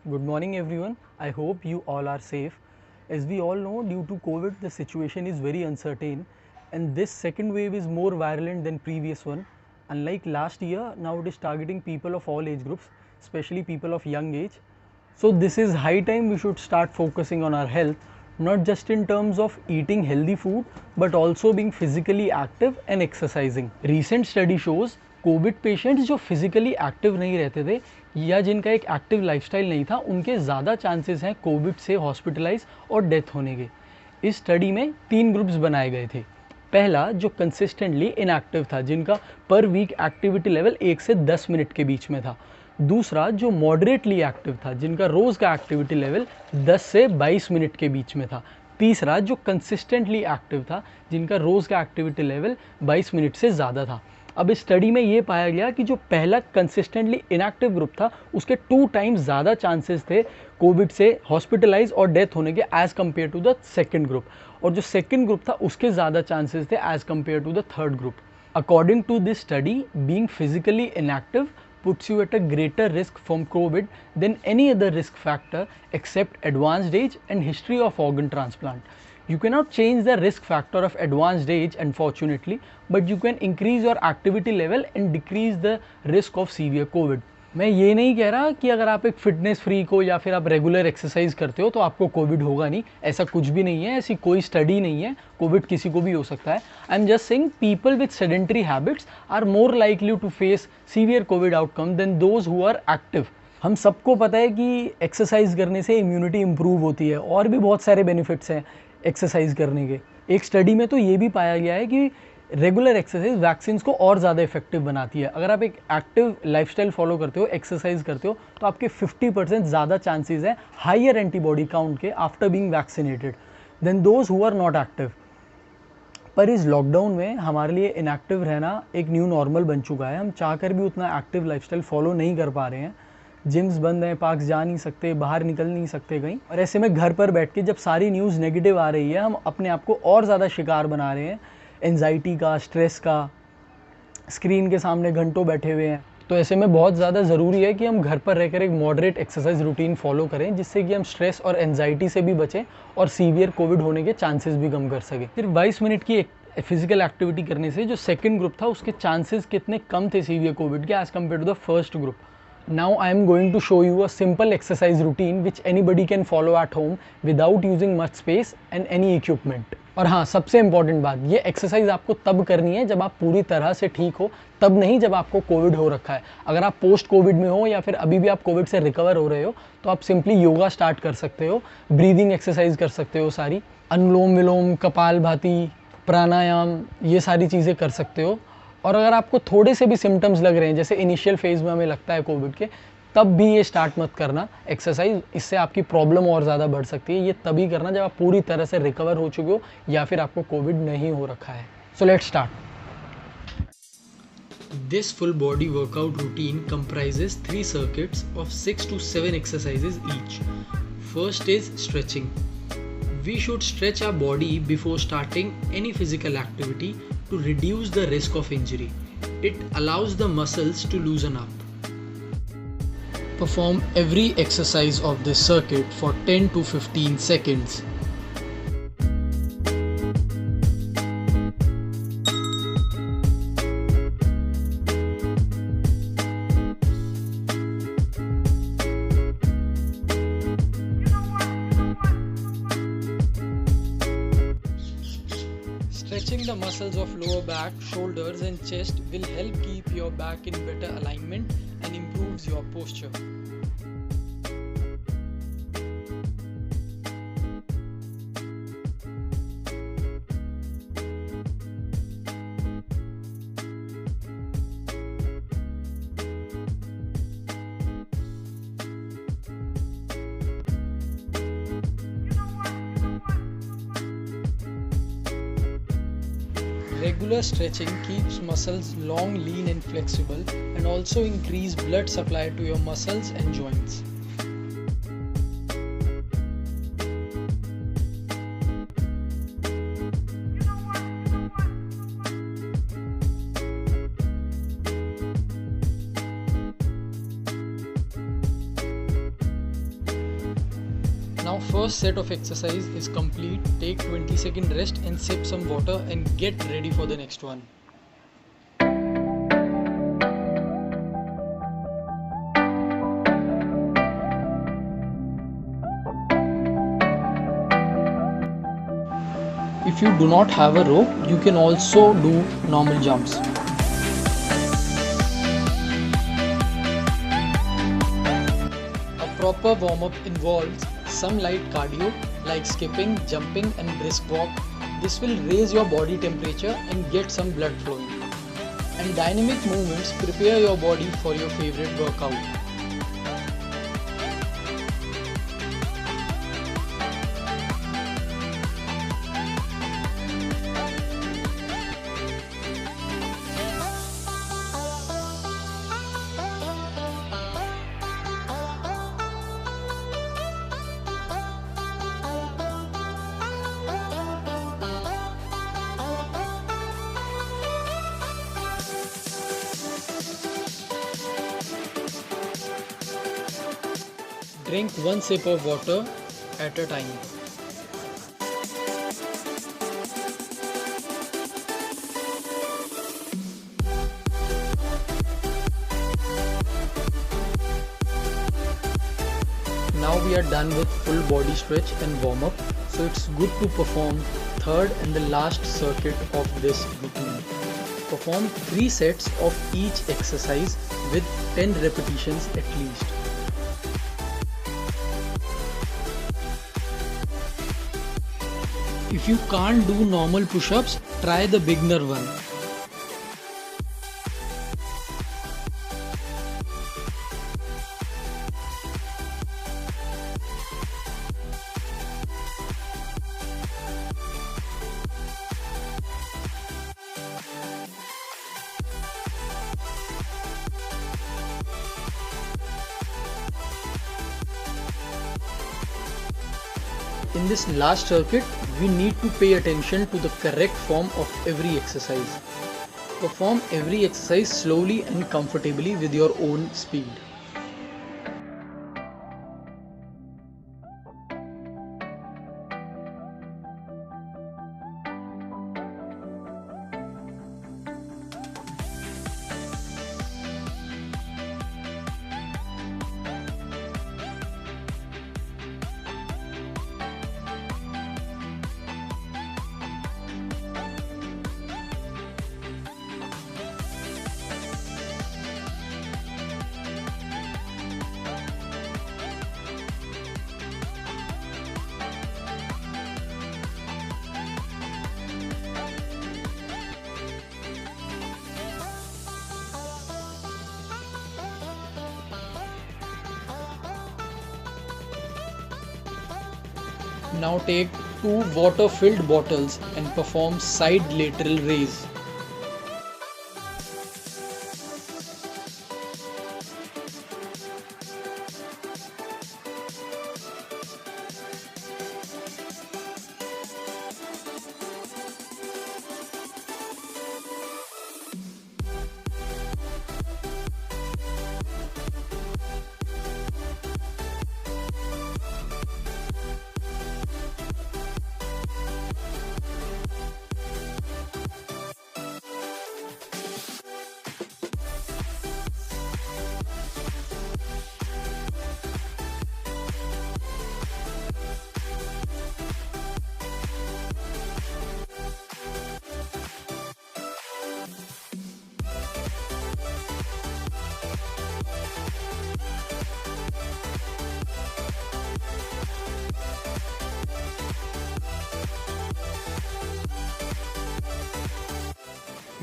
Good morning, everyone. I hope you all are safe. As we all know, due to COVID, the situation is very uncertain, and this second wave is more virulent than previous one. Unlike last year, now it is targeting people of all age groups, especially people of young age. So this is high time we should start focusing on our health, not just in terms of eating healthy food, but also being physically active and exercising. Recent study shows Covid patients जो physically active नहीं रहते थे या जिनका एक active lifestyle नहीं था, उनके ज़्यादा चांसेस हैं कोविड से हॉस्पिटलाइज और डेथ होने के। इस स्टडी में 3 ग्रुप्स बनाए गए थे। पहला जो कंसिस्टेंटली इनएक्टिव था, जिनका पर वीक एक्टिविटी लेवल 1 से 10 मिनट के बीच में था। दूसरा जो मॉडरेटली एक्टिव था, जिनका रोज़ का एक्टिविटी लेवल 10 से 22 मिनट के बीच में था। तीसरा जो कंसिस्टेंटली एक्टिव था, जिनका रोज़ का एक्टिविटी लेवल 22 मिनट से ज़्यादा था। अब इस स्टडी में ये पाया गया कि जो पहला कंसिस्टेंटली इनएक्टिव ग्रुप था, उसके 2 टाइम्स ज़्यादा चांसेस थे कोविड से हॉस्पिटलाइज और डेथ होने के as compare to the second group, और जो सेकेंड ग्रुप था उसके ज़्यादा चांसेस थे as compare to the third group. According to this study, being physically inactive puts you at a greater risk from COVID than any other risk factor except advanced age and history of organ transplant. You cannot change the risk factor of advanced age, unfortunately, but you can increase your activity level and decrease the risk of severe COVID. मैं ये नहीं कह रहा कि अगर आप एक fitness freak हो या फिर आप रेगुलर एक्सरसाइज करते हो तो आपको कोविड होगा नहीं, ऐसा कुछ भी नहीं है, ऐसी कोई स्टडी नहीं है। कोविड किसी को भी हो सकता है। I am just saying people with sedentary habits are more likely to face severe COVID outcome than those who are active. हम सबको पता है कि एक्सरसाइज करने से इम्यूनिटी इंप्रूव होती है और भी बहुत सारे बेनिफिट्स हैं एक्सरसाइज करने के। एक स्टडी में तो ये भी पाया गया है कि रेगुलर एक्सरसाइज वैक्सीन को और ज़्यादा इफेक्टिव बनाती है। अगर आप एक एक्टिव लाइफस्टाइल फॉलो करते हो, एक्सरसाइज करते हो, तो आपके 50% ज़्यादा चांसेस हैं हायर एंटीबॉडी काउंट के after being vaccinated then those who are not active. पर इस लॉकडाउन में हमारे लिए इनएक्टिव रहना एक न्यू नॉर्मल बन चुका है। हम चाहकर भी उतना एक्टिव लाइफस्टाइल फॉलो नहीं कर पा रहे हैं। जिम्स बंद हैं, पार्क्स जा नहीं सकते, बाहर निकल नहीं सकते कहीं, और ऐसे में घर पर बैठ के जब सारी न्यूज़ नेगेटिव आ रही है, हम अपने आप को और ज़्यादा शिकार बना रहे हैं एंजाइटी का, स्ट्रेस का। स्क्रीन के सामने घंटों बैठे हुए हैं, तो ऐसे में बहुत ज़्यादा ज़रूरी है कि हम घर पर रहकर एक मॉडरेट एक्सरसाइज रूटीन फॉलो करें, जिससे कि हम स्ट्रेस और एंजाइटी से भी बचें और सीवियर कोविड होने के चांसेस भी कम कर सकें। सिर्फ 22 मिनट की फिजिकल एक्टिविटी करने से जो सेकेंड ग्रुप था उसके चांसेस कितने कम थे सीवियर कोविड के as compare to the first group. Now I am going to show you a simple exercise routine which anybody can follow at home without using much space and any equipment. और हाँ, सबसे important बात, ये exercise आपको तब करनी है जब आप पूरी तरह से ठीक हो, तब नहीं जब आपको कोविड हो रखा है। अगर आप पोस्ट कोविड में हो या फिर अभी भी आप कोविड से रिकवर हो रहे हो, तो आप सिंपली योगा स्टार्ट कर सकते हो, ब्रीदिंग एक्सरसाइज कर सकते हो, सारी अनुलोम विलोम, कपालभाति, प्राणायाम, ये सारी चीज़ें कर सकते हो। और अगर आपको थोड़े से भी सिम्टम्स लग रहे हैं, जैसे इनिशियल फेज़ में हमें लगता है कोविड के, तब भी ये स्टार्ट मत करना एक्सरसाइज। इससे आपकी प्रॉब्लम और ज़्यादा बढ़ सकती है। ये तभी करना जब आप पूरी तरह से रिकवर हो चुके हो या फिर आपको कोविड नहीं हो रखा है। So let's start. This full body workout routine comprises 3 circuits of 6 to 7 exercises each. First is stretching. We should stretch our body before starting any physical activity to reduce the risk of injury. It allows the muscles to loosen up. Perform every exercise of this circuit for 10 to 15 seconds. Stretching the muscles of lower back, shoulders and chest will help keep your back in better alignment and improves your posture. Regular stretching keeps muscles long, lean and flexible, and also increase blood supply to your muscles and joints. Now first set of exercise is complete. Take 20-second rest and sip some water and get ready for the next one. If you do not have a rope, you can also do normal jumps. A proper warm-up involves some light cardio like skipping, jumping and brisk walk. This will raise your body temperature and get some blood flowing. And dynamic movements prepare your body for your favorite workout. Drink one sip of water at a time. Now we are done with full body stretch and warm up, so it's good to perform third and the last circuit of this routine. Perform 3 sets of each exercise with 10 repetitions at least. If you can't do normal push-ups, try the beginner one. In this last circuit, we need to pay attention to the correct form of every exercise. Perform every exercise slowly and comfortably with your own speed. Now take 2 water-filled bottles and perform side lateral raise.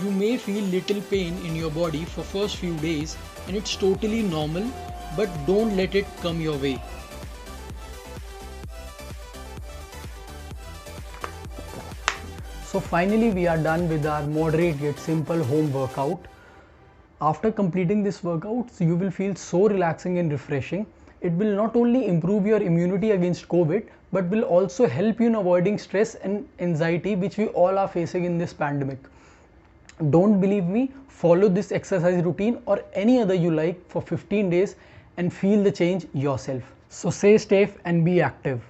You may feel little pain in your body for first few days, and it's totally normal, but don't let it come your way. So finally we are done with our moderate yet simple home workout. After completing this workout, you will feel so relaxing and refreshing. It will not only improve your immunity against COVID, but will also help you in avoiding stress and anxiety, which we all are facing in this pandemic. Don't believe me? Follow this exercise routine or any other you like for 15 days and feel the change yourself. So stay safe and be active.